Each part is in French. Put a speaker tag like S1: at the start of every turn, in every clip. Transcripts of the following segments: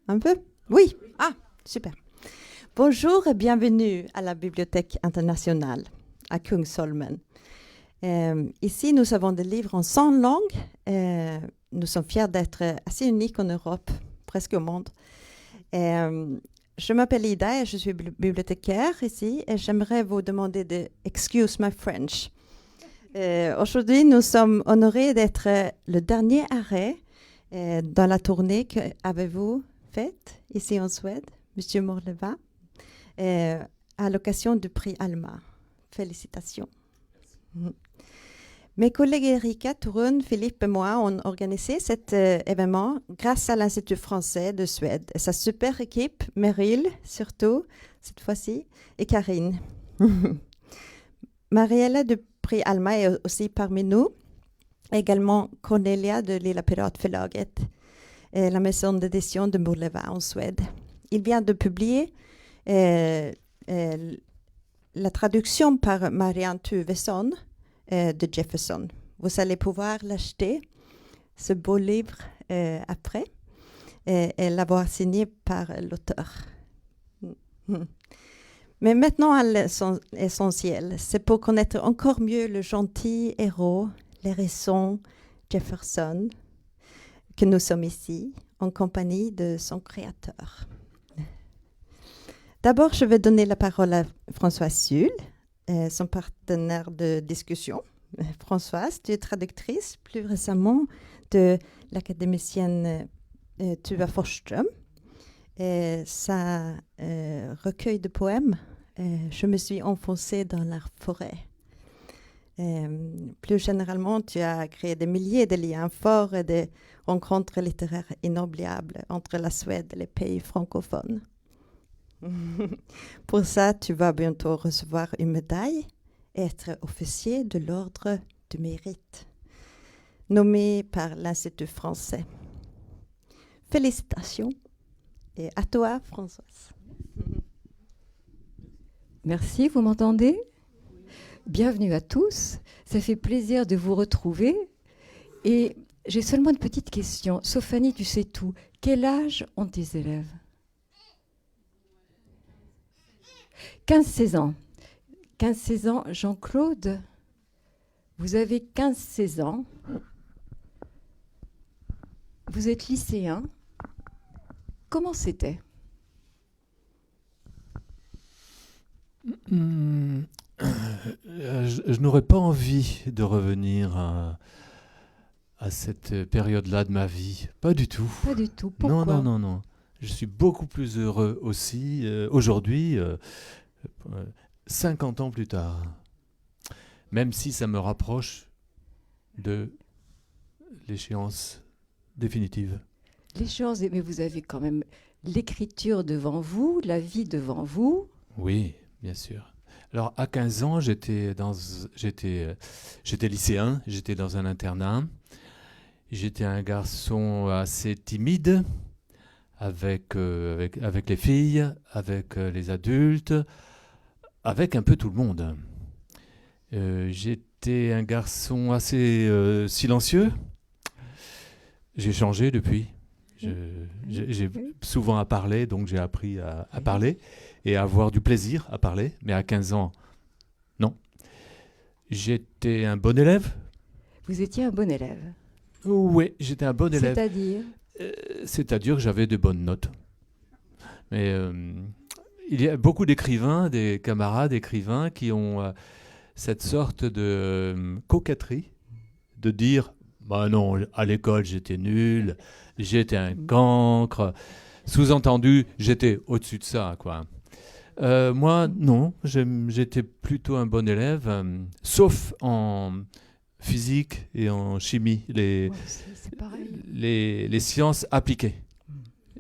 S1: Un peu? Oui. Ah, super. Bonjour et bienvenue à la Bibliothèque internationale à Kungsholmen. Ici, nous avons des livres en 100 langues. Nous sommes fiers d'être assez uniques en Europe, presque au monde. Je m'appelle Ida et je suis bibliothécaire ici et j'aimerais vous demander de excuse my French. Aujourd'hui, nous sommes honorés d'être le dernier arrêt dans la tournée qu'avez-vous faite ici en Suède, Monsieur Morleva, à l'occasion du prix Alma. Félicitations. Mes collègues Erika, Torun, Philippe et moi ont organisé cet événement grâce à l'Institut français de Suède et sa super équipe, Meryl surtout, cette fois-ci, et Karine. Mariella du prix Alma est aussi parmi nous, également Cornelia de Lilla Piratförlaget, la maison d'édition de Morleva en Suède. Il vient de publier la traduction par Marianne Tuvesson de Jefferson. Vous allez pouvoir l'acheter, ce beau livre, après, et l'avoir signé par l'auteur. Mais maintenant, à l'essentiel, c'est pour connaître encore mieux le gentil héros, les raisons Jefferson, que nous sommes ici, en compagnie de son créateur. D'abord, je vais donner la parole à Françoise Suhl, son partenaire de discussion. Françoise, tu es traductrice plus récemment de l'académicienne Tuva Forsström. Sa recueil de poèmes, Je me suis enfoncée dans la forêt. Plus généralement, tu as créé des milliers de liens forts et des rencontres littéraires inoubliables entre la Suède et les pays francophones. Pour ça, tu vas bientôt recevoir une médaille et être officier de l'Ordre du Mérite, nommé par l'Institut français. Félicitations. Et à toi, Françoise.
S2: Merci, vous m'entendez? Bienvenue à tous. Ça fait plaisir de vous retrouver. Et j'ai seulement une petite question. Sophanie, tu sais tout. Quel âge ont tes élèves? 15-16 ans. 15-16 ans. Jean-Claude, vous avez 15-16 ans. Vous êtes lycéen. Comment c'était?
S3: Je n'aurais pas envie de revenir à cette période-là de ma vie. Pas du tout.
S2: Pas du tout. Pourquoi?
S3: Non. Je suis beaucoup plus heureux aussi aujourd'hui, 50 ans plus tard. Même si ça me rapproche de l'échéance définitive.
S2: L'échéance, mais vous avez quand même l'écriture devant vous, la vie devant vous.
S3: Oui, bien sûr. Alors, à 15 ans, j'étais lycéen, j'étais dans un internat. J'étais un garçon assez timide, avec les filles, avec les adultes, avec un peu tout le monde. J'étais un garçon assez silencieux. J'ai changé depuis. J'ai souvent à parler, donc j'ai appris à parler et à avoir du plaisir à parler. Mais à 15 ans, non. J'étais un bon élève.
S2: Vous étiez un bon élève.
S3: Oui, j'étais un bon élève.
S2: C'est-à-dire
S3: C'est-à-dire que j'avais de bonnes notes. Mais il y a beaucoup d'écrivains, des camarades écrivains qui ont cette sorte de coquetterie de dire bah non, à l'école j'étais nul, j'étais un cancre. Sous-entendu, j'étais au-dessus de ça, quoi. Moi, non, j'étais plutôt un bon élève, sauf en physique et en chimie, les sciences appliquées.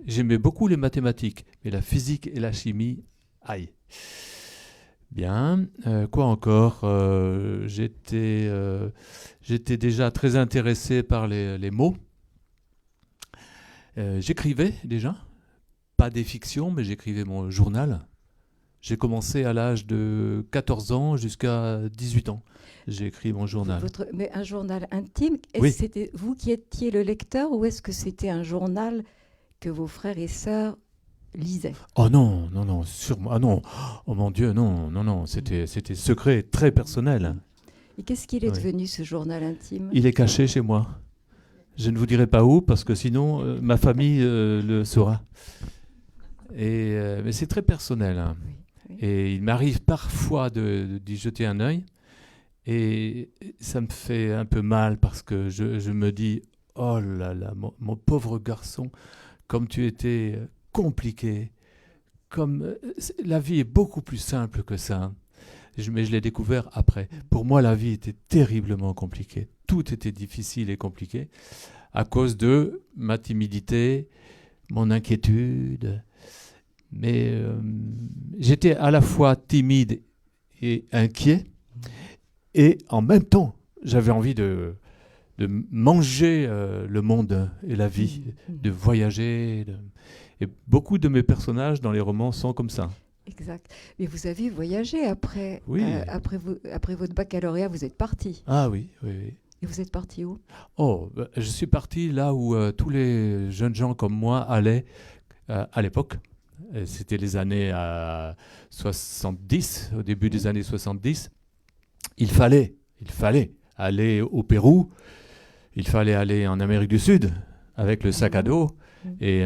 S3: J'aimais beaucoup les mathématiques, mais la physique et la chimie, aïe. Bien, quoi encore? J'étais déjà très intéressé par les mots. J'écrivais déjà, pas des fictions, mais j'écrivais mon journal. J'ai commencé à l'âge de 14 ans jusqu'à 18 ans. J'ai écrit mon journal.
S2: Mais un journal intime,
S3: oui.
S2: C'était vous qui étiez le lecteur ou est-ce que c'était un journal que vos frères et sœurs lisaient.
S3: Oh non, non, non, sûrement. Ah non, oh mon Dieu, non, non, non, c'était secret, très personnel.
S2: Et qu'est-ce qu'il est
S3: Oui.
S2: devenu, ce journal intime?
S3: Il est caché chez moi. Je ne vous dirai pas où, parce que sinon, ma famille le saura. Mais c'est très personnel. Hein.
S2: Oui, oui.
S3: Et il m'arrive parfois d'y jeter un œil. Et ça me fait un peu mal, parce que je me dis, oh là là, mon pauvre garçon, comme tu étais compliqué. La vie est beaucoup plus simple que ça. Mais je l'ai découvert après. Pour moi, la vie était terriblement compliquée. Tout était difficile et compliqué à cause de ma timidité, mon inquiétude. Mais j'étais à la fois timide et inquiet. Et en même temps, j'avais envie de manger le monde et la vie, de voyager. Et beaucoup de mes personnages dans les romans sont comme ça.
S2: Exact. Mais vous avez voyagé après,
S3: Oui.
S2: après votre baccalauréat, vous êtes parti.
S3: Ah oui, oui, oui.
S2: Et vous êtes parti où?
S3: Oh, je suis parti là où tous les jeunes gens comme moi allaient à l'époque. C'était les années 70, au début des années 70. Il fallait aller au Pérou, il fallait aller en Amérique du Sud avec le sac à dos et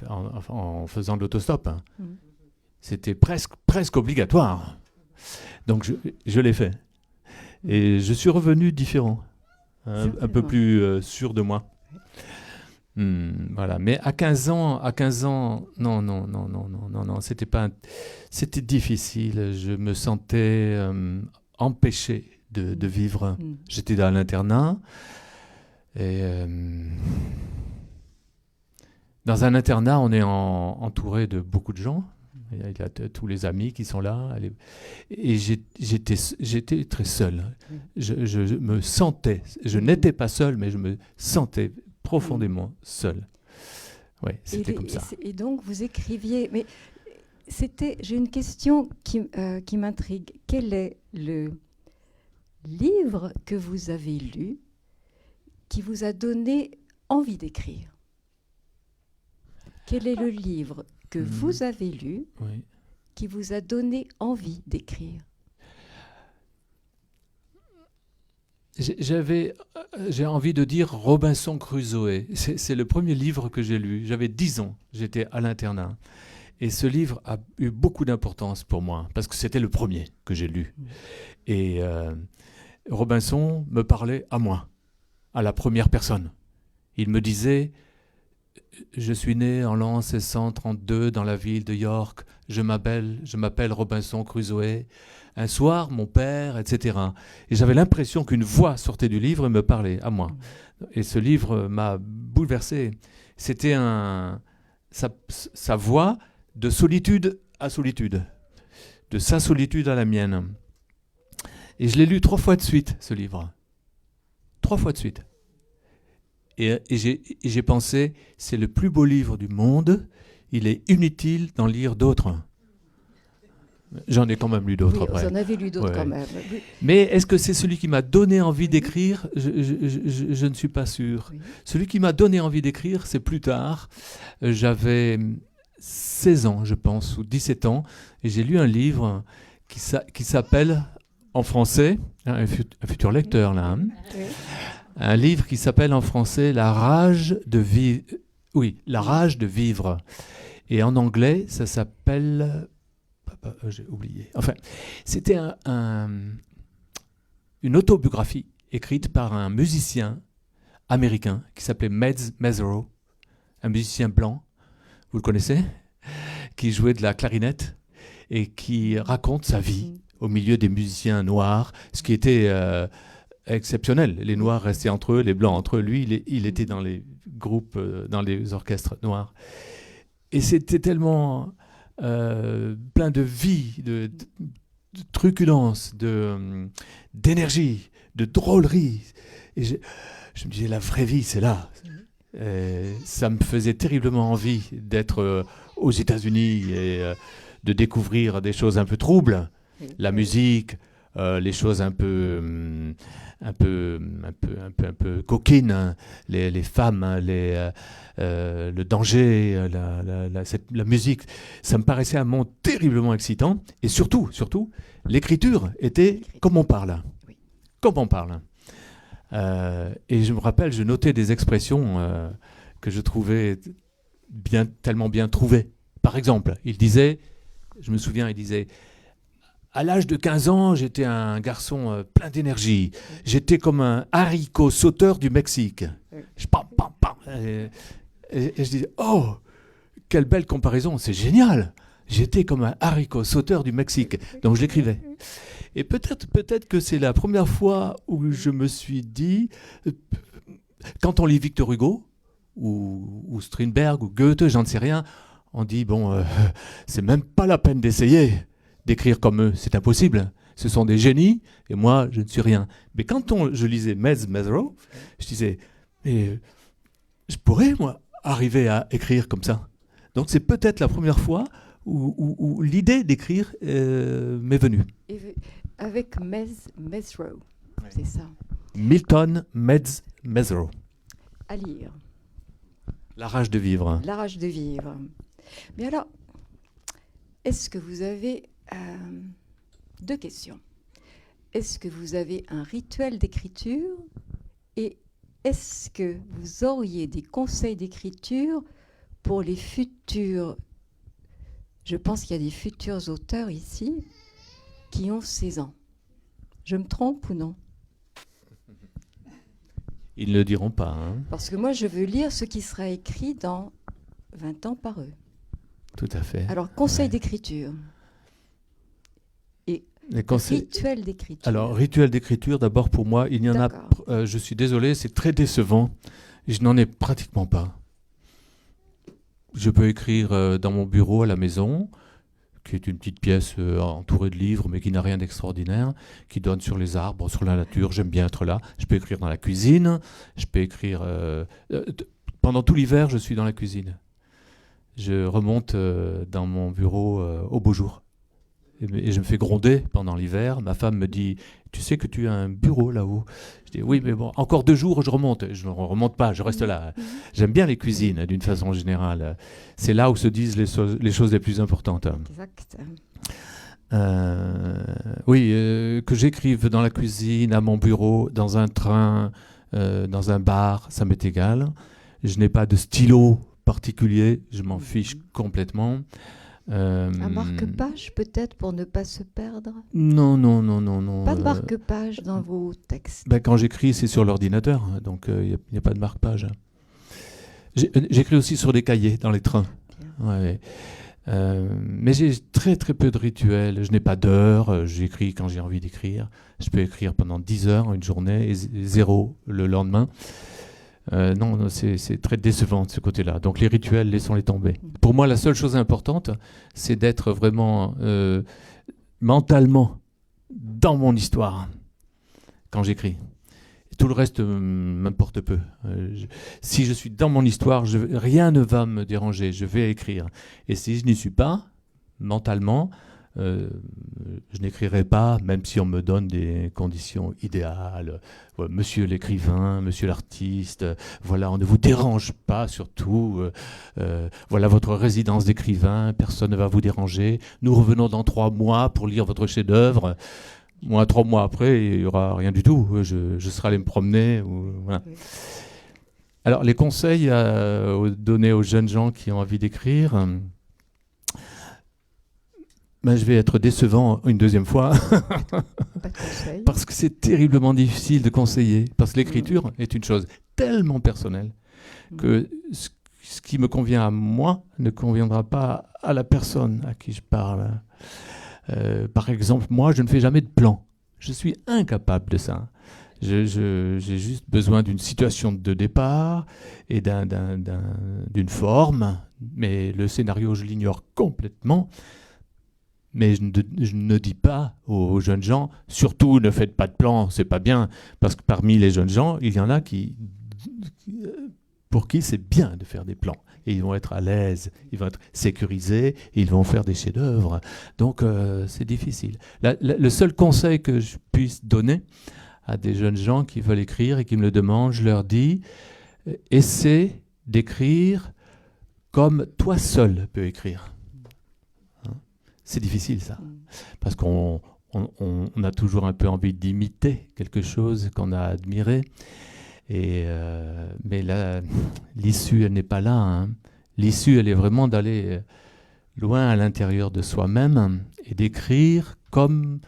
S3: en faisant de l'autostop. Hein. C'était presque obligatoire. Donc je l'ai fait. Et je suis revenu différent, un peu plus sûr de moi. Voilà. Mais à 15 ans, non, c'était difficile. Je me sentais empêché de vivre. J'étais dans l'internat. Et dans un internat, on est entouré de beaucoup de gens. Il y a tous les amis qui sont là. Et j'étais très seul. Je me sentais, je n'étais pas seul, mais je me sentais profondément seul. Oui, c'était comme ça.
S2: Et donc, vous écriviez... Mais j'ai une question qui m'intrigue. Quel est le livre que vous avez lu qui vous a donné envie d'écrire? Quel est le livre que vous avez lu qui vous a donné envie d'écrire?
S3: J'ai envie de dire Robinson Crusoe. C'est le premier livre que j'ai lu. J'avais 10 ans, j'étais à l'internat. Et ce livre a eu beaucoup d'importance pour moi, parce que c'était le premier que j'ai lu. Et Robinson me parlait à moi, à la première personne. Il me disait... Je suis né en l'an 1632 dans la ville de York. Je m'appelle Robinson Crusoe. Un soir, mon père, etc. Et j'avais l'impression qu'une voix sortait du livre et me parlait à moi. Et ce livre m'a bouleversé. C'était sa voix de solitude à solitude, de sa solitude à la mienne. Et je l'ai lu 3 fois de suite, ce livre. 3 fois de suite. Et j'ai pensé, c'est le plus beau livre du monde, il est inutile d'en lire d'autres. J'en ai quand même lu d'autres après.
S2: Vous en avez lu d'autres quand même.
S3: Mais est-ce que c'est celui qui m'a donné envie d'écrire? Je ne suis pas sûr. Oui. Celui qui m'a donné envie d'écrire, c'est plus tard. J'avais 16 ans, je pense, ou 17 ans, et j'ai lu un livre qui s'appelle, en français, un futur lecteur là, hein, oui. Un livre qui s'appelle en français La rage de vivre. Oui, La rage de vivre. Et en anglais, ça s'appelle... j'ai oublié. Enfin, c'était une autobiographie écrite par un musicien américain qui s'appelait Meds Mesereau, un musicien blanc, vous le connaissez, qui jouait de la clarinette et qui raconte sa vie au milieu des musiciens noirs, ce qui était... exceptionnel. Les Noirs restaient entre eux, les Blancs entre eux. Lui, il était dans les groupes, dans les orchestres noirs. Et c'était tellement plein de vie, de truculence, d'énergie, de drôlerie. Et je me disais, la vraie vie, c'est là. Ça me faisait terriblement envie d'être aux États-Unis et de découvrir des choses un peu troubles. La musique, les choses un peu coquines, hein, les femmes, hein, le danger, la musique. Ça me paraissait un monde terriblement excitant. Et surtout, l'écriture était comme on parle.
S2: Oui.
S3: Comme on parle. Et je me rappelle, je notais des expressions que je trouvais tellement bien trouvées. Par exemple, je me souviens, il disait « À l'âge de 15 ans, j'étais un garçon plein d'énergie. J'étais comme un haricot sauteur du Mexique. » Pam, pam, pam. Et je disais « Oh, quelle belle comparaison, c'est génial. J'étais comme un haricot sauteur du Mexique. » Donc je l'écrivais. Et peut-être que c'est la première fois où je me suis dit, quand on lit Victor Hugo, ou Strindberg, ou Goethe, j'en sais rien, on dit, bon, c'est même pas la peine d'essayer d'écrire comme eux, c'est impossible. Ce sont des génies, et moi, je ne suis rien. Mais quand je lisais Mezzrow, je disais, mais je pourrais, moi, arriver à écrire comme ça. Donc c'est peut-être la première fois où l'idée d'écrire m'est venue.
S2: Avec Mezzrow, c'est ça.
S3: Milton Mezzrow.
S2: À lire.
S3: La rage de vivre.
S2: La rage de vivre. Mais alors, est-ce que vous avez deux questions. Est-ce que vous avez un rituel d'écriture et est-ce que vous auriez des conseils d'écriture pour les futurs? Je pense qu'il y a des futurs auteurs ici qui ont 16 ans. Je me trompe ou non?
S3: Ils ne le diront pas. Hein.
S2: Parce que moi, je veux lire ce qui sera écrit dans 20 ans par eux.
S3: Tout à fait.
S2: Alors, conseil d'écriture. Et rituel d'écriture.
S3: Alors, rituel d'écriture, d'abord pour moi, il y en a. Je suis désolé, c'est très décevant. Je n'en ai pratiquement pas. Je peux écrire dans mon bureau à la maison, qui est une petite pièce entourée de livres, mais qui n'a rien d'extraordinaire, qui donne sur les arbres, sur la nature. J'aime bien être là. Je peux écrire dans la cuisine. Je peux écrire... pendant tout l'hiver, je suis dans la cuisine. Je remonte dans mon bureau au beau jour. Et je me fais gronder pendant l'hiver. Ma femme me dit, tu sais que tu as un bureau là-haut? Je dis, oui, mais bon, encore 2 jours, je remonte. Je ne remonte pas, je reste là. J'aime bien les cuisines, d'une façon générale. C'est là où se disent les choses les plus importantes.
S2: Exact.
S3: Oui, que j'écrive dans la cuisine, à mon bureau, dans un train, dans un bar, ça m'est égal. Je n'ai pas de stylo particulier, je m'en fiche complètement.
S2: Un marque-page peut-être pour ne pas se perdre?
S3: Non.
S2: Pas de marque-page dans vos textes?
S3: Quand j'écris, c'est sur l'ordinateur, donc il n'y a pas de marque-page. J'écris aussi sur des cahiers dans les trains. Ouais. Mais j'ai très très peu de rituels. Je n'ai pas d'heure, j'écris quand j'ai envie d'écrire. Je peux écrire pendant 10 heures une journée et 0 le lendemain. Non, c'est très décevant de ce côté-là. Donc les rituels, laissons-les tomber. Pour moi, la seule chose importante, c'est d'être vraiment mentalement dans mon histoire quand j'écris. Tout le reste m'importe peu. Si je suis dans mon histoire, rien ne va me déranger. Je vais écrire. Et si je n'y suis pas, mentalement, je n'écrirai pas, même si on me donne des conditions idéales. Monsieur l'écrivain, monsieur l'artiste, voilà, on ne vous dérange pas surtout. Voilà votre résidence d'écrivain, personne ne va vous déranger. Nous revenons dans 3 mois pour lire votre chef-d'œuvre. Moi, 3 mois après, il n'y aura rien du tout. Je serai allé me promener. Voilà. Oui. Alors, les conseils à donner aux jeunes gens qui ont envie d'écrire... je vais être décevant une 2e fois parce que c'est terriblement difficile de conseiller, parce que l'écriture est une chose tellement personnelle que ce qui me convient à moi ne conviendra pas à la personne à qui je parle. Par exemple, moi, je ne fais jamais de plan. Je suis incapable de ça. J'ai juste besoin d'une situation de départ et d'une forme, mais le scénario, je l'ignore complètement. Mais je ne dis pas aux jeunes gens, surtout ne faites pas de plan, c'est pas bien. Parce que parmi les jeunes gens, il y en a pour qui c'est bien de faire des plans. et ils vont être à l'aise, ils vont être sécurisés, et ils vont faire des chefs-d'œuvre. Donc c'est difficile. Le seul conseil que je puisse donner à des jeunes gens qui veulent écrire et qui me le demandent, je leur dis, essaie d'écrire comme toi seul peux écrire. Hein? C'est difficile ça, parce qu'on a toujours un peu envie d'imiter quelque chose qu'on a admiré. Mais là, l'issue, elle n'est pas là. Hein. L'issue, elle est vraiment d'aller loin à l'intérieur de soi-même et d'écrire comme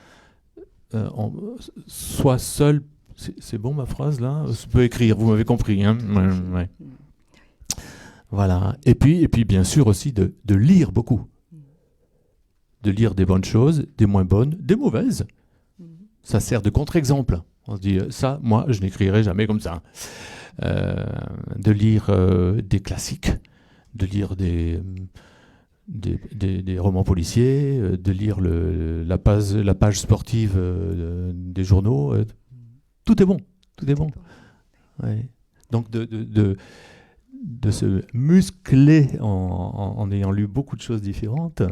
S3: soi seul. C'est bon ma phrase là? Je peux écrire, vous m'avez compris. Hein? Ouais. Voilà. Et puis bien sûr aussi de lire beaucoup. De lire des bonnes choses, des moins bonnes, des mauvaises. Ça sert de contre-exemple. On se dit, ça, moi, je n'écrirai jamais comme ça. De lire des classiques, de lire des romans policiers, de lire la page sportive des journaux. Tout est bon, tout est bon. Ouais. Donc de se muscler en ayant lu beaucoup de choses différentes,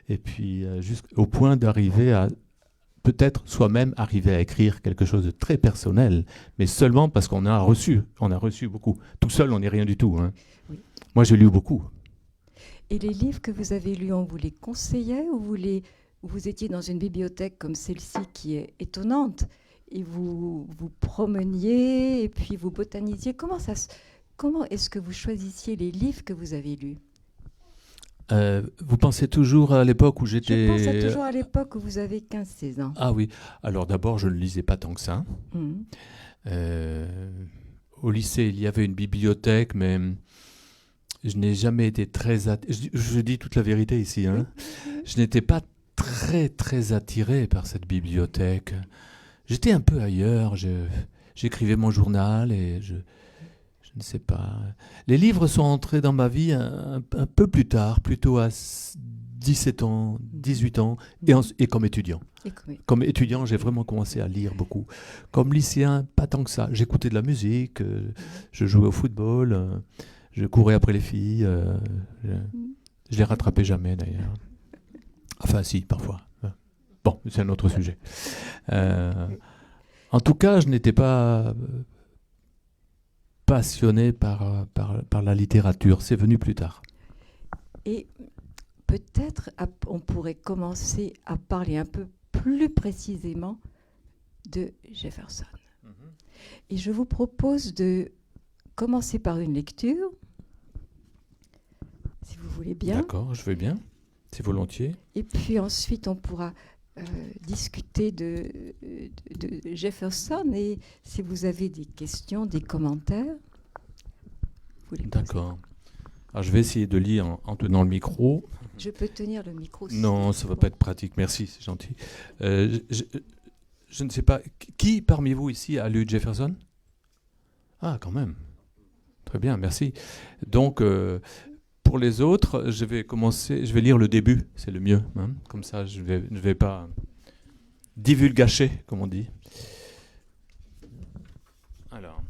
S3: et puis jusqu'au point d'arriver à peut-être soi-même arriver à écrire quelque chose de très personnel, mais seulement parce qu'on a reçu beaucoup. Tout seul, on n'est rien du tout. Hein. Oui. Moi, j'ai lu beaucoup.
S2: Et les livres que vous avez lus, on vous les conseillait ou vous étiez dans une bibliothèque comme celle-ci qui est étonnante et vous promeniez et puis vous botanisiez. Comment est-ce que vous choisissiez les livres que vous avez lus?
S3: Vous pensez toujours à l'époque où j'étais...
S2: Je pensais toujours à l'époque où vous avez 15-16 ans.
S3: Ah oui. Alors d'abord, je ne lisais pas tant que ça. Au lycée, il y avait une bibliothèque, mais je n'ai jamais été très... Je dis toute la vérité ici. Hein. Oui. Je n'étais pas très attiré par cette bibliothèque. J'étais un peu ailleurs. J'écrivais mon journal et je ne sais pas. Les livres sont entrés dans ma vie un peu plus tard, plutôt à 17 ans, 18 ans, et comme étudiant. Comme étudiant, j'ai vraiment commencé à lire beaucoup. Comme lycéen, pas tant que ça. J'écoutais de la musique, je jouais au football, je courais après les filles. Je les rattrapais jamais, d'ailleurs. Enfin, si, parfois. Bon, c'est un autre sujet. En tout cas, je n'étais pas... passionné par la littérature. C'est venu plus tard. Et
S2: peut-être on pourrait commencer à parler un peu plus précisément de Jefferson. Et je vous propose de commencer par une lecture, si vous voulez bien.
S3: D'accord, je veux bien, c'est volontiers.
S2: Et puis ensuite, on pourra discuter de Jefferson, et si vous avez des questions, des commentaires, vous les posez.
S3: D'accord. Alors je vais essayer de lire en tenant le micro.
S2: Je peux tenir le micro?
S3: Non, ça ne va pas être pratique. Merci, c'est gentil. Je ne sais pas, qui parmi vous ici a lu Jefferson? Ah, quand même. Très bien, merci. Donc, pour les autres, je vais lire le début, c'est le mieux. Hein. Comme ça, je vais pas divulgacher, comme on dit. Alors,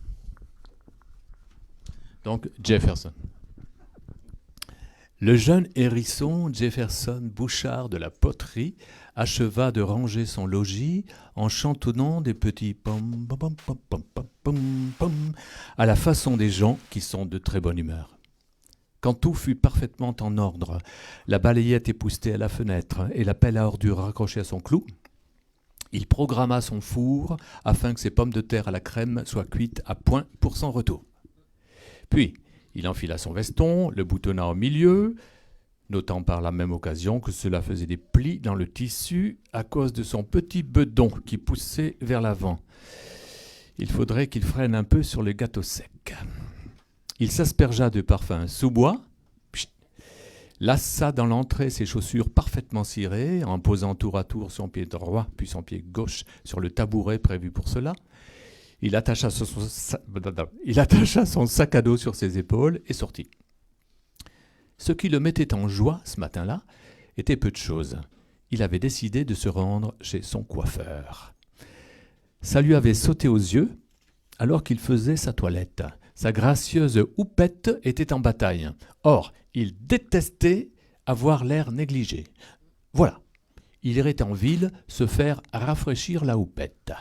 S3: donc Jefferson. Le jeune hérisson Jefferson Bouchard de la poterie acheva de ranger son logis en chantonnant des petits pom pom pom pom pom pom pom pom à la façon des gens qui sont de très bonne humeur. Quand tout fut parfaitement en ordre, la balayette époustée à la fenêtre et la pelle à ordures raccrochée à son clou, il programma son four afin que ses pommes de terre à la crème soient cuites à point pour son retour. Puis, il enfila son veston, le boutonna au milieu, notant par la même occasion que cela faisait des plis dans le tissu à cause de son petit bedon qui poussait vers l'avant. Il faudrait qu'il freine un peu sur le gâteau sec. Il s'aspergea de parfum sous-bois, lassa dans l'entrée ses chaussures parfaitement cirées, en posant tour à tour son pied droit puis son pied gauche sur le tabouret prévu pour cela. Il attacha son sac à dos sur ses épaules et sortit. Ce qui le mettait en joie ce matin-là était peu de choses. Il avait décidé de se rendre chez son coiffeur. Ça lui avait sauté aux yeux alors qu'il faisait sa toilette. Sa gracieuse houppette était en bataille. Or, il détestait avoir l'air négligé. Voilà, il irait en ville se faire rafraîchir la houppette.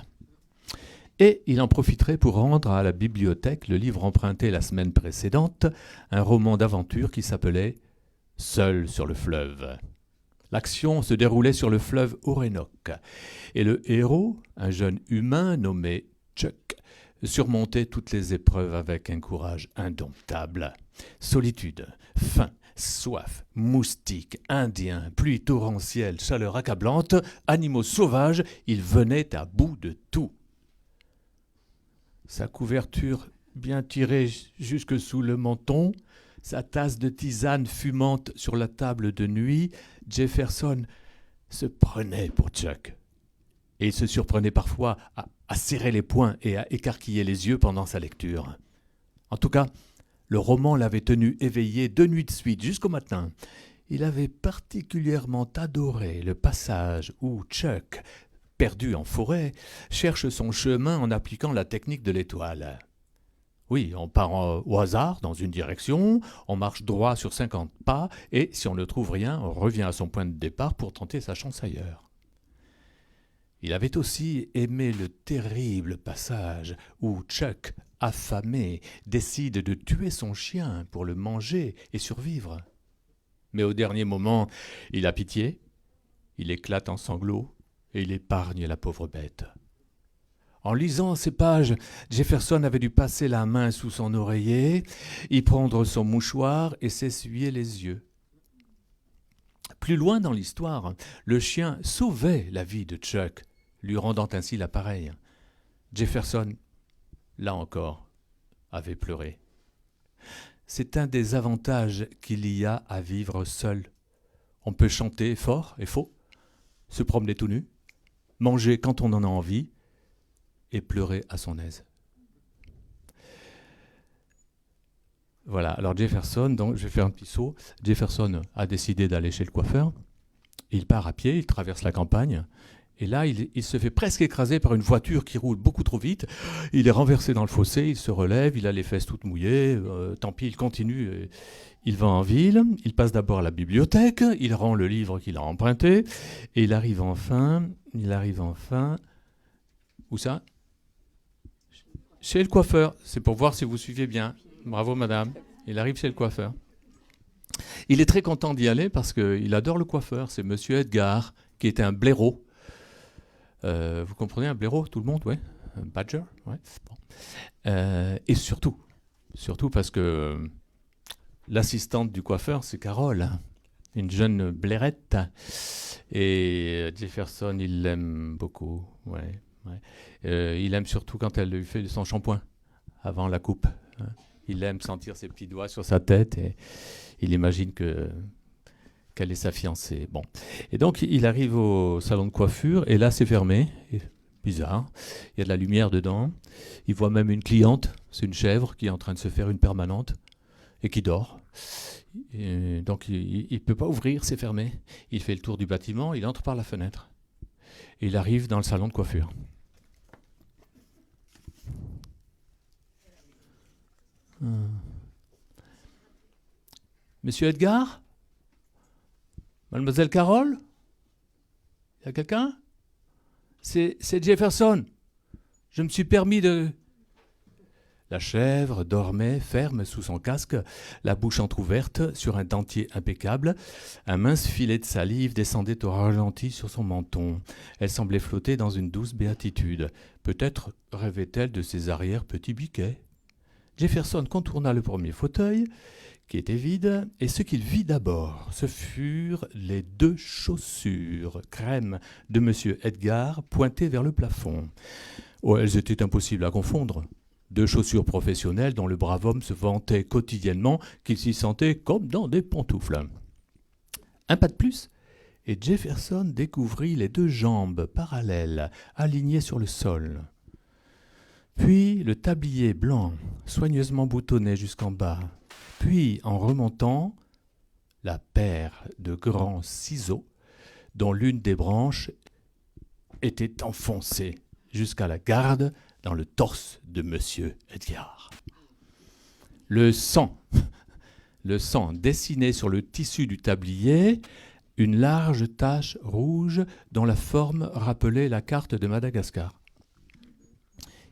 S3: Et il en profiterait pour rendre à la bibliothèque le livre emprunté la semaine précédente, un roman d'aventure qui s'appelait « Seul sur le fleuve ». L'action se déroulait sur le fleuve Orénoque, et le héros, un jeune humain nommé Chuck, surmontait toutes les épreuves avec un courage indomptable. Solitude, faim, soif, moustiques, indiens, pluie torrentielle, chaleur accablante, animaux sauvages, il venait à bout de tout. Sa couverture bien tirée jusque sous le menton, sa tasse de tisane fumante sur la table de nuit, Jefferson se prenait pour Chuck. Et il se surprenait parfois à serrer les poings et à écarquiller les yeux pendant sa lecture. En tout cas, le roman l'avait tenu éveillé 2 nuits de suite jusqu'au matin. Il avait particulièrement adoré le passage où Chuck, perdu en forêt, cherche son chemin en appliquant la technique de l'étoile. Oui, on part au hasard dans une direction, on marche droit sur 50 pas, et si on ne trouve rien, on revient à son point de départ pour tenter sa chance ailleurs. Il avait aussi aimé le terrible passage où Chuck, affamé, décide de tuer son chien pour le manger et survivre. Mais au dernier moment, il a pitié, il éclate en sanglots et il épargne la pauvre bête. En lisant ces pages, Jefferson avait dû passer la main sous son oreiller, y prendre son mouchoir et s'essuyer les yeux. Plus loin dans l'histoire, le chien sauvait la vie de Chuck, lui rendant ainsi l'appareil. Jefferson, là encore, avait pleuré. C'est un des avantages qu'il y a à vivre seul. On peut chanter fort et faux, se promener tout nu, manger quand on en a envie et pleurer à son aise. Voilà, alors Jefferson, donc je vais faire un petit saut. Jefferson a décidé d'aller chez le coiffeur. Il part à pied, il traverse la campagne. Et là, il se fait presque écraser par une voiture qui roule beaucoup trop vite. Il est renversé dans le fossé, il se relève, il a les fesses toutes mouillées. Tant pis, il continue. Il va en ville, il passe d'abord à la bibliothèque, il rend le livre qu'il a emprunté, et il arrive enfin, où ça ? Chez le coiffeur. C'est pour voir si vous suivez bien. Bravo, madame. Il arrive chez le coiffeur. Il est très content d'y aller parce qu'il adore le coiffeur. C'est monsieur Edgar, qui était un blaireau. Vous comprenez un blaireau, tout le monde, ouais. Un badger, ouais. Bon. Et surtout parce que l'assistante du coiffeur, c'est Carole, une jeune blairette. Et Jefferson, il l'aime beaucoup, ouais. Il aime surtout quand elle lui fait son shampoing avant la coupe. Il aime sentir ses petits doigts sur sa tête et il imagine qu'elle est sa fiancée. Bon. Et donc, il arrive au salon de coiffure, et là, c'est fermé. Et bizarre. Il y a de la lumière dedans. Il voit même une cliente, c'est une chèvre, qui est en train de se faire une permanente et qui dort. Et donc, il ne peut pas ouvrir, c'est fermé. Il fait le tour du bâtiment, il entre par la fenêtre. Et il arrive dans le salon de coiffure. Monsieur Edgar ? Mademoiselle Carole ? Il y a quelqu'un ? C'est Jefferson. Je me suis permis de... La chèvre dormait ferme sous son casque, la bouche entr'ouverte sur un dentier impeccable. Un mince filet de salive descendait au ralenti sur son menton. Elle semblait flotter dans une douce béatitude. Peut-être rêvait-elle de ses arrières petits biquets. Jefferson contourna le premier fauteuil, qui était vide, et ce qu'il vit d'abord, ce furent les 2 chaussures crème de M. Edgar pointées vers le plafond. Oh, elles étaient impossibles à confondre. 2 chaussures professionnelles dont le brave homme se vantait quotidiennement qu'il s'y sentait comme dans des pantoufles. Un pas de plus, et Jefferson découvrit les 2 jambes parallèles, alignées sur le sol. Puis le tablier blanc, soigneusement boutonné jusqu'en bas. Puis, en remontant, la paire de grands ciseaux dont l'une des branches était enfoncée jusqu'à la garde dans le torse de M. Edgar. Le sang. Le sang dessiné sur le tissu du tablier, une large tache rouge dont la forme rappelait la carte de Madagascar.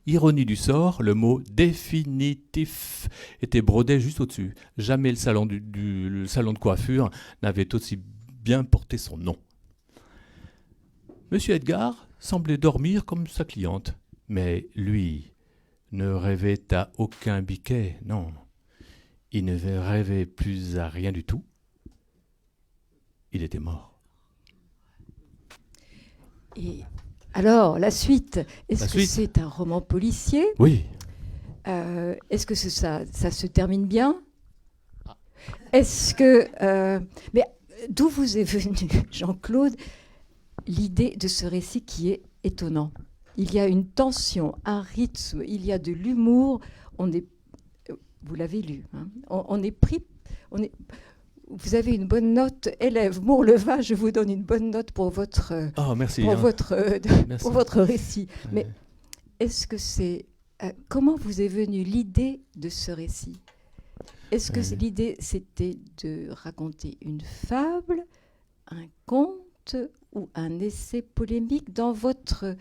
S3: Ironie du sort, le mot définitif était brodé juste au-dessus. Jamais le salon de coiffure n'avait aussi bien porté son nom. Monsieur Edgar semblait dormir comme sa cliente, mais lui ne rêvait à aucun biquet, non. Il ne rêvait plus à rien du tout. Il était mort.
S2: Et alors, la suite, est-ce que c'est un roman policier?
S3: Oui.
S2: Est-ce que ça se termine bien? Est-ce que... mais d'où vous est venue, Jean-Claude, l'idée de ce récit qui est étonnant? Il y a une tension, un rythme, il y a de l'humour. Vous l'avez lu, hein, on est pris... Vous avez une bonne note, élève Mourleva, je vous donne une bonne note pour votre,
S3: merci,
S2: pour,
S3: hein.
S2: merci. Pour votre récit. Ouais. Mais est-ce que c'est... comment vous est venue l'idée de ce récit? Est-ce que l'idée, c'était de raconter une fable, un conte ou un essai polémique dans votre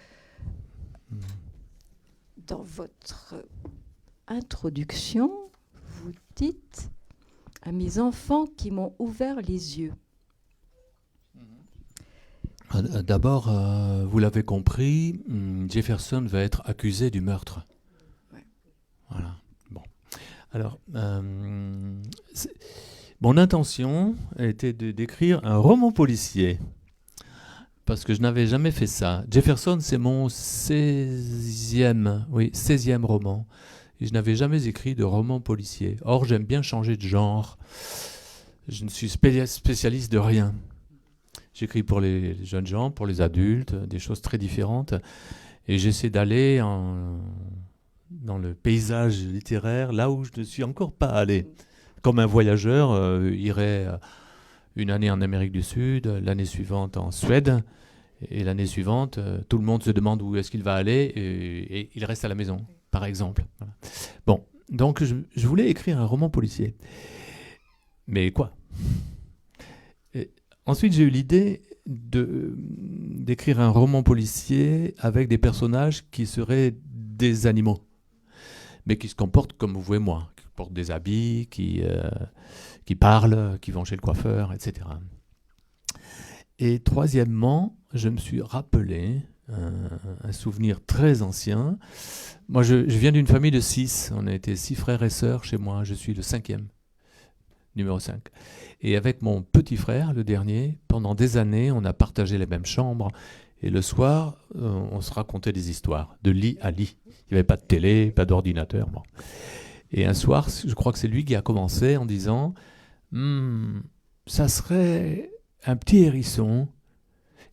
S2: introduction, vous dites... à mes enfants qui m'ont ouvert les yeux.
S3: D'abord, vous l'avez compris, Jefferson va être accusé du meurtre. Ouais. Voilà. Bon. Alors, mon intention était d'écrire un roman policier, parce que je n'avais jamais fait ça. Jefferson, c'est mon 16e roman. Et je n'avais jamais écrit de roman policier. Or, j'aime bien changer de genre. Je ne suis spécialiste de rien. J'écris pour les jeunes gens, pour les adultes, des choses très différentes. Et j'essaie d'aller dans le paysage littéraire, là où je ne suis encore pas allé. Comme un voyageur irait une année en Amérique du Sud, l'année suivante en Suède, et l'année suivante, tout le monde se demande où est-ce qu'il va aller, et il reste à la maison. Par exemple. Voilà. Bon, donc je voulais écrire un roman policier. Mais quoi? Ensuite, j'ai eu l'idée d'écrire un roman policier avec des personnages qui seraient des animaux, mais qui se comportent comme vous et moi, qui portent des habits, qui parlent, qui vont chez le coiffeur, etc. Et troisièmement, je me suis rappelé un souvenir très ancien. Moi, je viens d'une famille de 6. On a été 6 frères et sœurs chez moi. Je suis le 5e, numéro 5. Et avec mon petit frère, le dernier, pendant des années, on a partagé les mêmes chambres. Et le soir, on se racontait des histoires, de lit à lit. Il n'y avait pas de télé, pas d'ordinateur. Bon. Et un soir, je crois que c'est lui qui a commencé en disant ça serait un petit hérisson.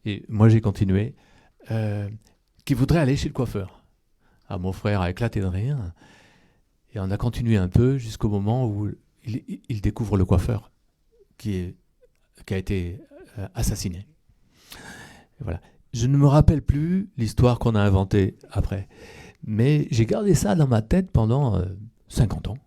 S3: Et moi, j'ai continué. Qui voudrait aller chez le coiffeur. Ah, mon frère a éclaté de rire. Et on a continué un peu jusqu'au moment où il découvre le coiffeur qui a été assassiné. Et voilà. Je ne me rappelle plus l'histoire qu'on a inventée après. Mais j'ai gardé ça dans ma tête pendant 50 ans.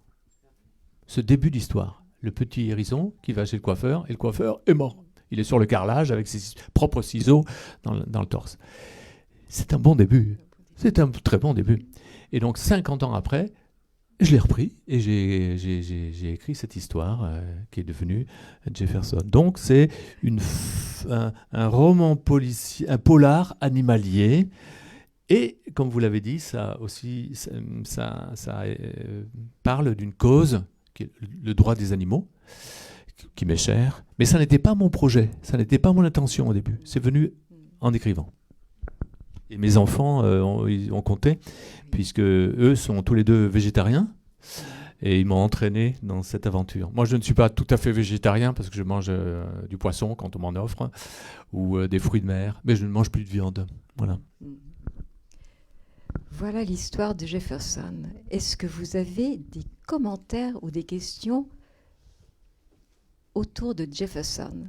S3: Ce début d'histoire. Le petit hérisson qui va chez le coiffeur et le coiffeur est mort. Il est sur le carrelage avec ses propres ciseaux dans le torse. C'est un bon début. C'est un très bon début. Et donc, 50 ans après, je l'ai repris et j'ai écrit cette histoire qui est devenue Jefferson. Donc, c'est un roman policier, un polar animalier. Et, comme vous l'avez dit, ça aussi, ça parle d'une cause, qui est le droit des animaux, qui m'est cher. Mais ça n'était pas mon projet, ça n'était pas mon intention au début. C'est venu en écrivant. Et mes enfants ont compté, puisque eux sont tous les deux végétariens, et ils m'ont entraîné dans cette aventure. Moi, je ne suis pas tout à fait végétarien, parce que je mange du poisson quand on m'en offre, ou des fruits de mer, mais je ne mange plus de viande. Voilà.
S2: Voilà l'histoire de Jefferson. Est-ce que vous avez des commentaires ou des questions autour de Jefferson?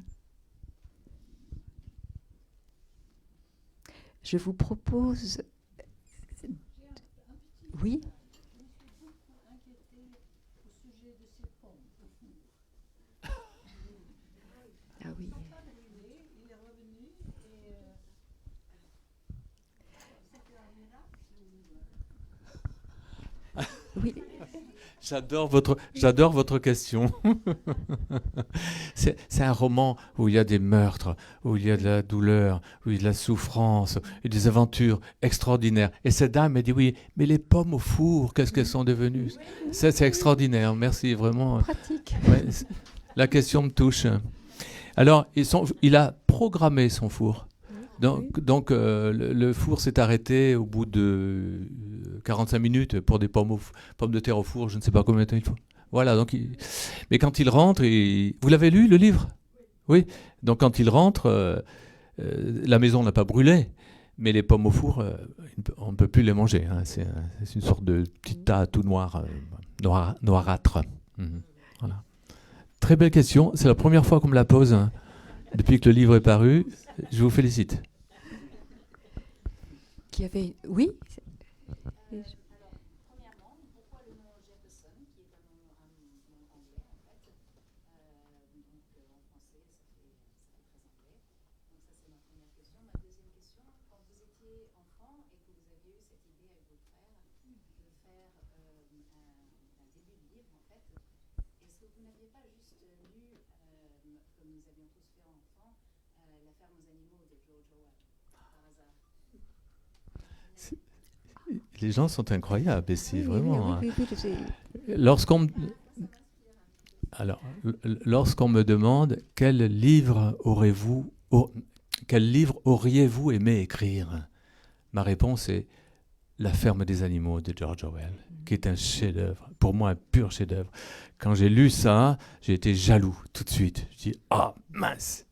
S2: Je vous propose... Oui.
S3: J'adore votre question. C'est un roman où il y a des meurtres, où il y a de la douleur, où il y a de la souffrance, et des aventures extraordinaires. Et cette dame m'a dit oui, mais les pommes au four, qu'est-ce qu'elles sont devenues? C'est extraordinaire. Merci vraiment.
S2: Pratique.
S3: Ouais, la question me touche. Alors, il a programmé son four. Donc le four s'est arrêté au bout de 45 minutes pour des pommes de terre au four, je ne sais pas combien de temps il faut. Voilà, mais quand il rentre, vous l'avez lu, le livre? Oui. Donc quand il rentre, la maison n'a pas brûlé, mais les pommes au four, on ne peut plus les manger. Hein. C'est une sorte de petit tas tout noir, noirâtre. Voilà. Très belle question. C'est la première fois qu'on me la pose hein, depuis que le livre est paru. Je vous félicite.
S2: Oui.
S4: Premièrement, pourquoi le nom Jefferson, qui est un nom anglais en fait, donc en français, ça fait très anglais. Donc ça c'est ma première question. Ma deuxième question, quand vous étiez enfant et que vous aviez eu cette idée avec votre frère de faire un début de livre en fait, est-ce que vous n'aviez pas juste lu, comme nous avions tous fait enfant, La ferme aux animaux de George Orwell, par hasard?
S3: Les gens sont incroyables ici, vraiment.
S2: Oui,
S3: Lorsqu'on me demande quel livre auriez-vous aimé écrire, ma réponse est La ferme des animaux de George Orwell, qui est un chef-d'œuvre, pour moi un pur chef-d'œuvre. Quand j'ai lu ça, j'ai été jaloux tout de suite. Je dis mince,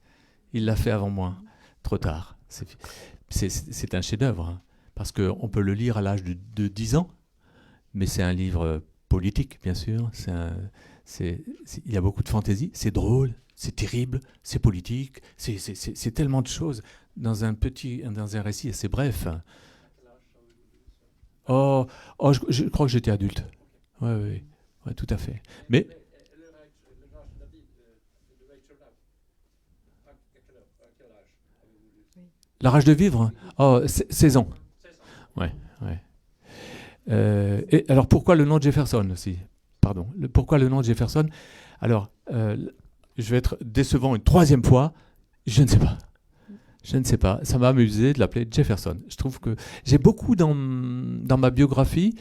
S3: il l'a fait avant moi, trop tard. C'est un chef-d'œuvre. Hein. Parce qu'on peut le lire à l'âge de 10 ans, mais c'est un livre politique, bien sûr. Il y a beaucoup de fantaisie, c'est drôle, c'est terrible, c'est politique, c'est tellement de choses dans un récit assez bref. Je crois que j'étais adulte. Oui, tout à fait. Mais la rage de vivre, 16 ans. Ouais. Et alors pourquoi le nom de Jefferson aussi? Pardon. Pourquoi le nom de Jefferson? Alors, je vais être décevant une troisième fois. Je ne sais pas. Ça m'a amusé de l'appeler Jefferson. Je trouve que j'ai beaucoup dans ma bibliographie,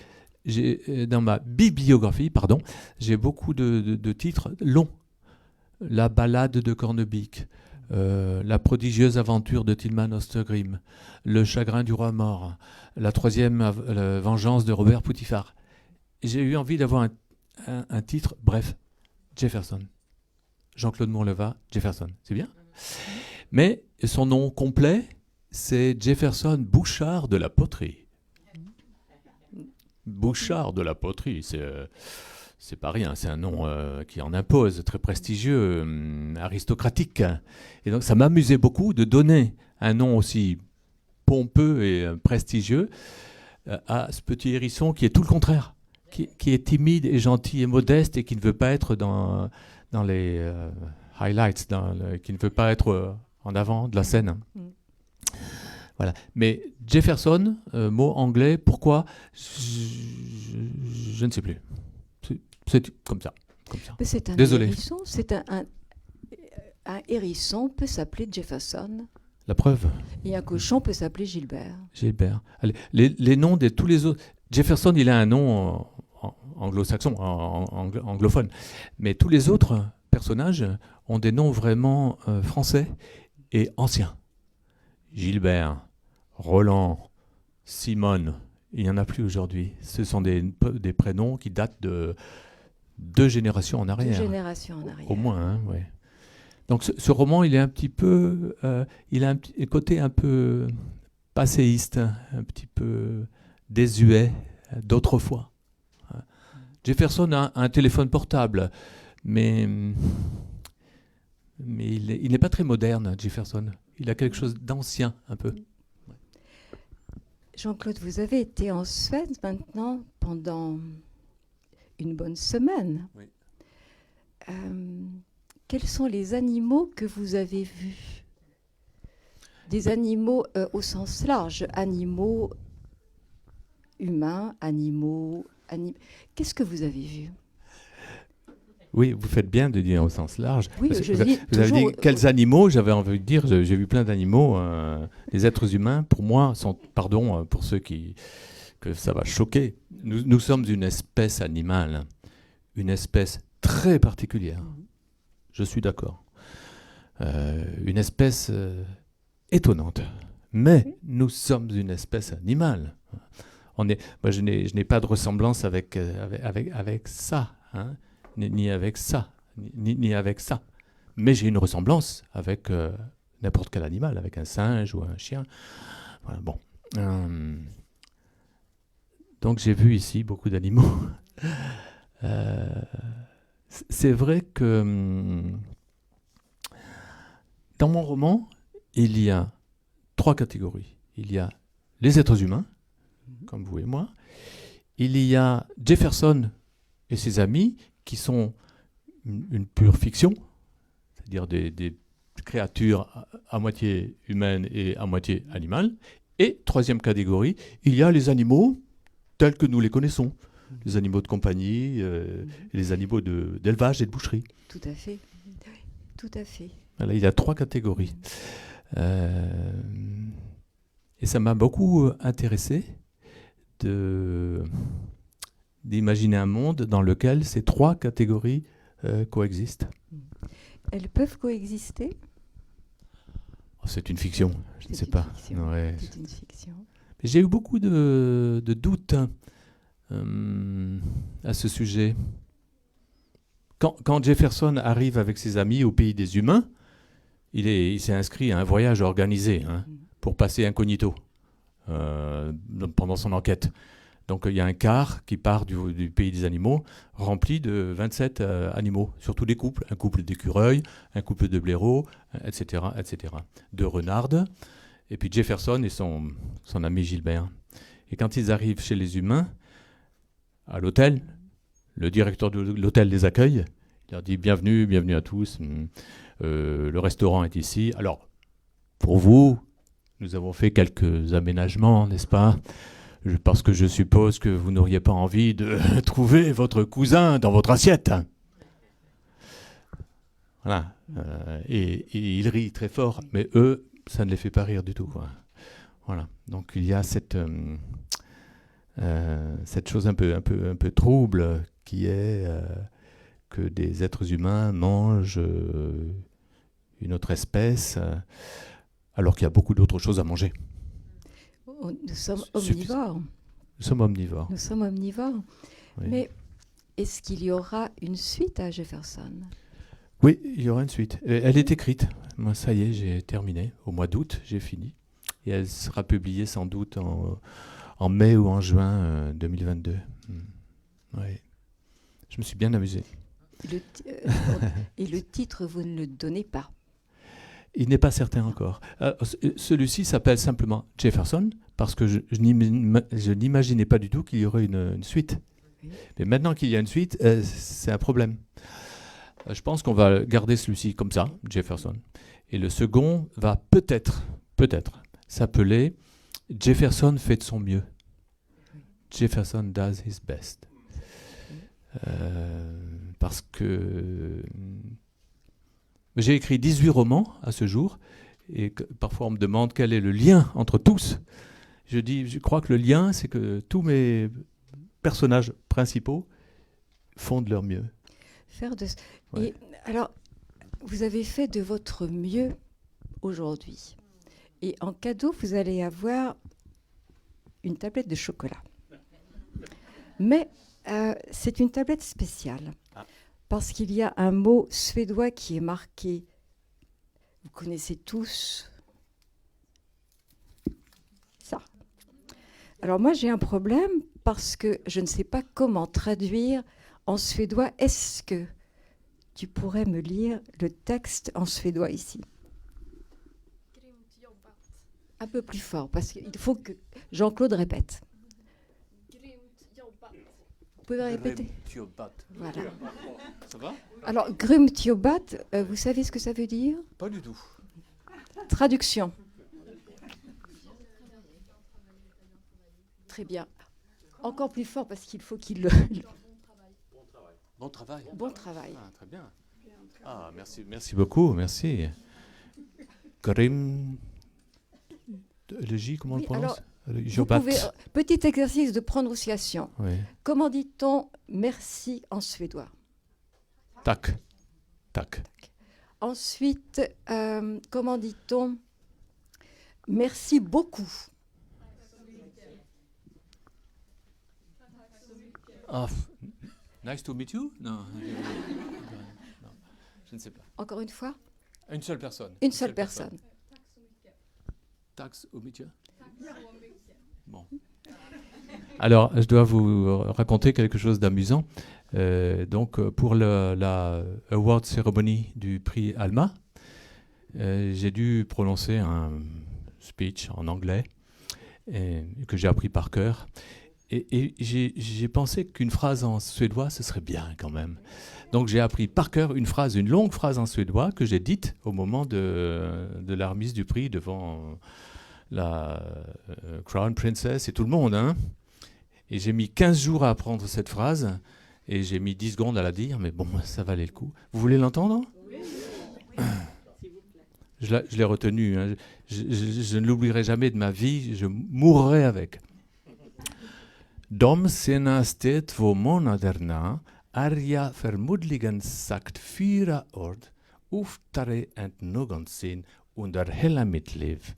S3: j'ai beaucoup de titres longs. La balade de Cornebic. La prodigieuse aventure de Tilman Ostergrim, Le chagrin du roi mort, La troisième vengeance de Robert Poutifard. J'ai eu envie d'avoir un titre, bref, Jefferson. Jean-Claude Monleva, Jefferson, c'est bien. Mais son nom complet, c'est Jefferson Bouchard de la Poterie. Bouchard de la Poterie, c'est pas rien, c'est un nom qui en impose, très prestigieux, aristocratique. Et donc ça m'amusait beaucoup de donner un nom aussi pompeux et prestigieux à ce petit hérisson qui est tout le contraire, qui est timide et gentil et modeste et qui ne veut pas être dans les highlights, qui ne veut pas être en avant de la scène. Voilà. Mais Jefferson, mot anglais, pourquoi? Je ne sais plus. C'est comme ça.
S2: C'est un
S3: Désolé.
S2: hérisson. Un hérisson peut s'appeler Jefferson.
S3: La preuve.
S2: Et un cochon peut s'appeler Gilbert.
S3: Allez, les noms de tous les autres. Jefferson, il a un nom anglo-saxon, anglophone. Mais tous les autres personnages ont des noms vraiment français et anciens. Gilbert, Roland, Simone. Il n'y en a plus aujourd'hui. Ce sont des prénoms qui datent de 2 générations en arrière.
S2: 2 générations en arrière.
S3: Au moins, hein, ouais. Donc ce roman, il est un petit peu, il a un côté un peu passéiste, un petit peu désuet d'autrefois. Jefferson a un téléphone portable, mais il n'est pas très moderne, Jefferson. Il a quelque chose d'ancien, un peu.
S2: Jean-Claude, vous avez été en Suède maintenant pendant une bonne semaine.
S3: Oui.
S2: Quels sont les animaux que vous avez vus? Des animaux au sens large, animaux humains, animaux... Qu'est-ce que vous avez vu?
S3: Oui, vous faites bien de dire au sens large.
S2: Oui,
S3: Parce que
S2: je
S3: vous,
S2: dis
S3: vous avez
S2: toujours,
S3: dit quels animaux, j'avais envie de dire, j'ai vu plein d'animaux. Les êtres humains, pour moi, sont, pardon pour ceux que ça va choquer, nous sommes une espèce animale, une espèce très particulière. Je suis d'accord. Une espèce étonnante. Mais nous sommes une espèce animale. Moi, je n'ai pas de ressemblance avec ça, hein, ni avec ça, ni avec ça. Mais j'ai une ressemblance avec n'importe quel animal, avec un singe ou un chien. Voilà, bon. Donc j'ai vu ici beaucoup d'animaux. C'est vrai que dans mon roman, il y a 3 catégories. Il y a les êtres humains, comme vous et moi. Il y a Jefferson et ses amis, qui sont une pure fiction, c'est-à-dire des créatures à moitié humaines et à moitié animales. Et 3e catégorie, il y a les animaux tels que nous les connaissons. Les animaux de compagnie, et les animaux d'élevage et de boucherie.
S2: Tout à fait. Oui, tout à fait.
S3: Voilà, il y a 3 catégories. Et ça m'a beaucoup intéressé d'imaginer un monde dans lequel ces 3 catégories coexistent.
S2: Elles peuvent coexister?
S3: C'est une fiction, je ne sais pas. Ouais.
S2: C'est une fiction.
S3: Mais j'ai eu beaucoup de doutes à ce sujet. Quand Jefferson arrive avec ses amis au pays des humains, il s'est inscrit à un voyage organisé pour passer incognito pendant son enquête. Donc il y a un car qui part du pays des animaux rempli de 27 animaux, surtout des couples. Un couple d'écureuils, un couple de blaireaux, etc., etc. De renardes, et puis Jefferson et son ami Gilbert. Et quand ils arrivent chez les humains, à l'hôtel, le directeur de l'hôtel les accueille. Il leur dit bienvenue à tous. Le restaurant est ici. Alors, pour vous, nous avons fait quelques aménagements, n'est-ce pas? Parce que je suppose que vous n'auriez pas envie de trouver votre cousin dans votre assiette. Voilà. Et il rit très fort, mais eux, ça ne les fait pas rire du tout, quoi. Voilà. Donc il y a cette chose un peu trouble qui est que des êtres humains mangent une autre espèce, alors qu'il y a beaucoup d'autres choses à manger.
S2: Nous sommes omnivores.
S3: Nous sommes omnivores.
S2: Nous sommes omnivores.
S3: Oui.
S2: Mais est-ce qu'il y aura une suite à Jefferson?
S3: Oui, il y aura une suite. Elle est écrite. Moi, ça y est, j'ai terminé. Au mois d'août, j'ai fini. Et elle sera publiée sans doute en mai ou en juin 2022. Oui. Je me suis bien amusé.
S2: Et le titre, vous ne le donnez pas?
S3: Il n'est pas certain encore. Celui-ci s'appelle simplement Jefferson, parce que je n'imaginais pas du tout qu'il y aurait une suite. Oui. Mais maintenant qu'il y a une suite, c'est un problème. Je pense qu'on va garder celui-ci comme ça, Jefferson. Et le second va peut-être s'appeler Jefferson fait de son mieux. Jefferson does his best. Parce que j'ai écrit 18 romans à ce jour, et parfois on me demande quel est le lien entre tous. Je crois que le lien, c'est que tous mes personnages principaux font de leur mieux.
S2: Ouais. Et alors, vous avez fait de votre mieux aujourd'hui. Et en cadeau, vous allez avoir une tablette de chocolat. Mais c'est une tablette spéciale. Parce qu'il y a un mot suédois qui est marqué. Vous connaissez tous ça. Alors moi, j'ai un problème parce que je ne sais pas comment traduire en suédois. Est-ce que tu pourrais me lire le texte en suédois ici? Un peu plus fort, parce qu'il faut que Jean-Claude répète. Vous pouvez répéter? Voilà.
S3: Ça va?
S2: Alors, Grumtiobat, vous savez ce que ça veut dire?
S3: Pas du tout.
S2: Traduction. Très bien. Encore plus fort, parce qu'il faut qu'il le...
S3: Bon travail.
S2: Bon travail.
S3: Ah, très bien. Ah, merci beaucoup, merci. Grim, le J, comment on le prononce?
S2: Vous pouvez, petit exercice de prononciation.
S3: Oui.
S2: Comment dit-on merci en suédois?
S3: Tack. Tack.
S2: Ensuite, comment dit-on merci beaucoup?
S3: Ah, nice to meet you? Non. Non, je ne sais pas.
S2: Encore une fois?
S3: Une seule personne.
S2: Une seule personne.
S3: Tax au métier. Bon. Alors, je dois vous raconter quelque chose d'amusant. Donc, pour la award ceremony du prix Alma, j'ai dû prononcer un speech en anglais que j'ai appris par cœur. Et j'ai pensé qu'une phrase en suédois, ce serait bien quand même. Donc j'ai appris par cœur une longue phrase en suédois que j'ai dite au moment de la remise du prix devant la Crown Princess et tout le monde. Hein. Et j'ai mis 15 jours à apprendre cette phrase et j'ai mis 10 secondes à la dire, mais bon, ça valait le coup. Vous voulez l'entendre? Oui. Je l'ai retenue. Hein. Je ne l'oublierai jamais de ma vie, je mourrai avec. De senaste 2 månaderna jag förmodligen sagt 4 ord oftare än någonsin under hela mitt liv.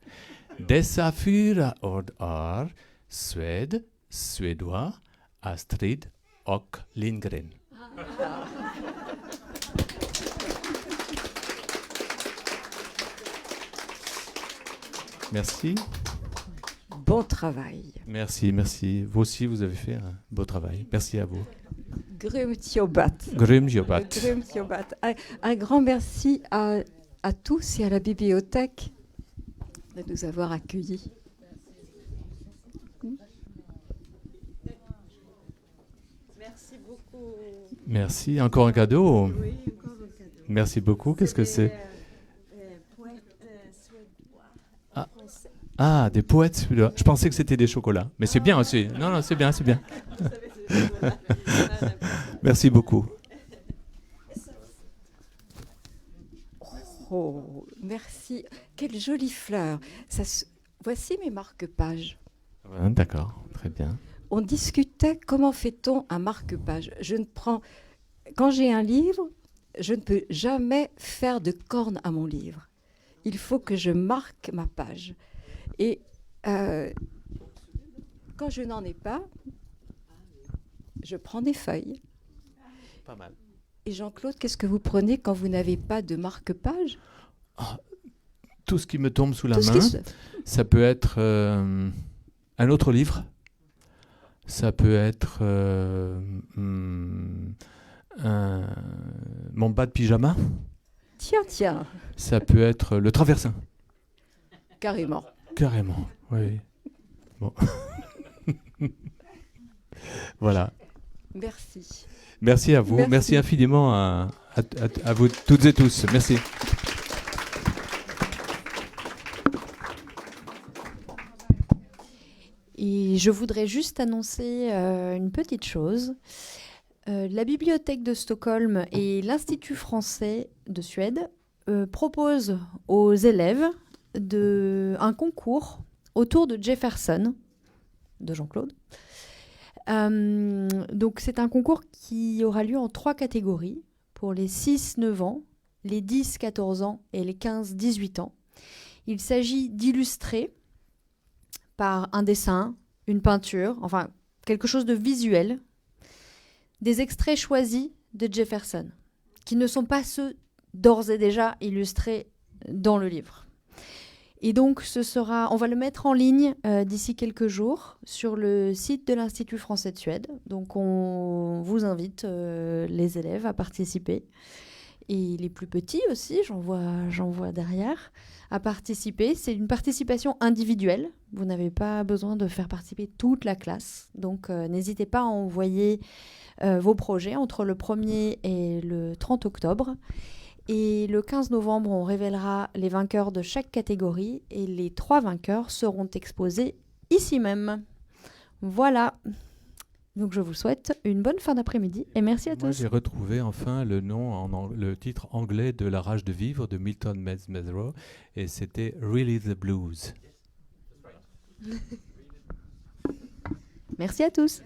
S3: Dessa 4 ord är Sved, Suédois, Astrid och Lindgren. Merci.
S2: Bon travail.
S3: Merci, merci. Vous aussi, vous avez fait un beau travail. Merci à vous.
S2: Grymt jobbat.
S3: Grymt jobbat.
S2: Grymt jobbat. Un grand merci à tous et à la bibliothèque de nous avoir accueillis.
S1: Merci beaucoup.
S3: Merci. Encore un cadeau.
S1: Oui, encore un cadeau.
S3: Merci beaucoup. Qu'est-ce que c'est? Ah, des poètes suédois. Je pensais que c'était des chocolats, mais c'est bien aussi. Non, non, c'est bien, c'est bien. Merci beaucoup.
S2: Oh, merci. Quelle jolie fleur. Voici mes marque-pages.
S3: Ouais, d'accord, très bien.
S2: On discutait comment fait-on un marque-page. Quand j'ai un livre, je ne peux jamais faire de corne à mon livre. Il faut que je marque ma page. Et quand je n'en ai pas, je prends des feuilles.
S3: Pas mal.
S2: Et Jean-Claude, qu'est-ce que vous prenez quand vous n'avez pas de marque-page?
S3: Tout ce qui me tombe sous la main. Ça peut être un autre livre. Ça peut être mon bas de pyjama.
S2: Tiens.
S3: Ça peut être le traversin.
S2: Carrément.
S3: Carrément, oui. Bon. Voilà.
S2: Merci.
S3: Merci à vous. Merci infiniment à vous toutes et tous. Merci.
S5: Et je voudrais juste annoncer une petite chose. La Bibliothèque de Stockholm et l'Institut français de Suède proposent aux élèves un concours autour de Jefferson, de Jean-Claude. Donc c'est un concours qui aura lieu en 3 catégories, pour les 6-9 ans, les 10-14 ans et les 15-18 ans. Il s'agit d'illustrer par un dessin, une peinture, enfin quelque chose de visuel, des extraits choisis de Jefferson, qui ne sont pas ceux d'ores et déjà illustrés dans le livre. Et donc, on va le mettre en ligne d'ici quelques jours sur le site de l'Institut français de Suède. Donc, on vous invite, les élèves, à participer. Et les plus petits aussi, j'en vois derrière, à participer. C'est une participation individuelle. Vous n'avez pas besoin de faire participer toute la classe. Donc, n'hésitez pas à envoyer vos projets entre le 1er et le 30 octobre. Et le 15 novembre, on révélera les vainqueurs de chaque catégorie et les 3 vainqueurs seront exposés ici même. Voilà. Donc je vous souhaite une bonne fin d'après-midi et merci à
S3: Moi,
S5: tous.
S3: j'ai retrouvé enfin le le titre anglais de La rage de vivre de Milton Mesmero, et c'était Really the Blues.
S5: Merci à tous.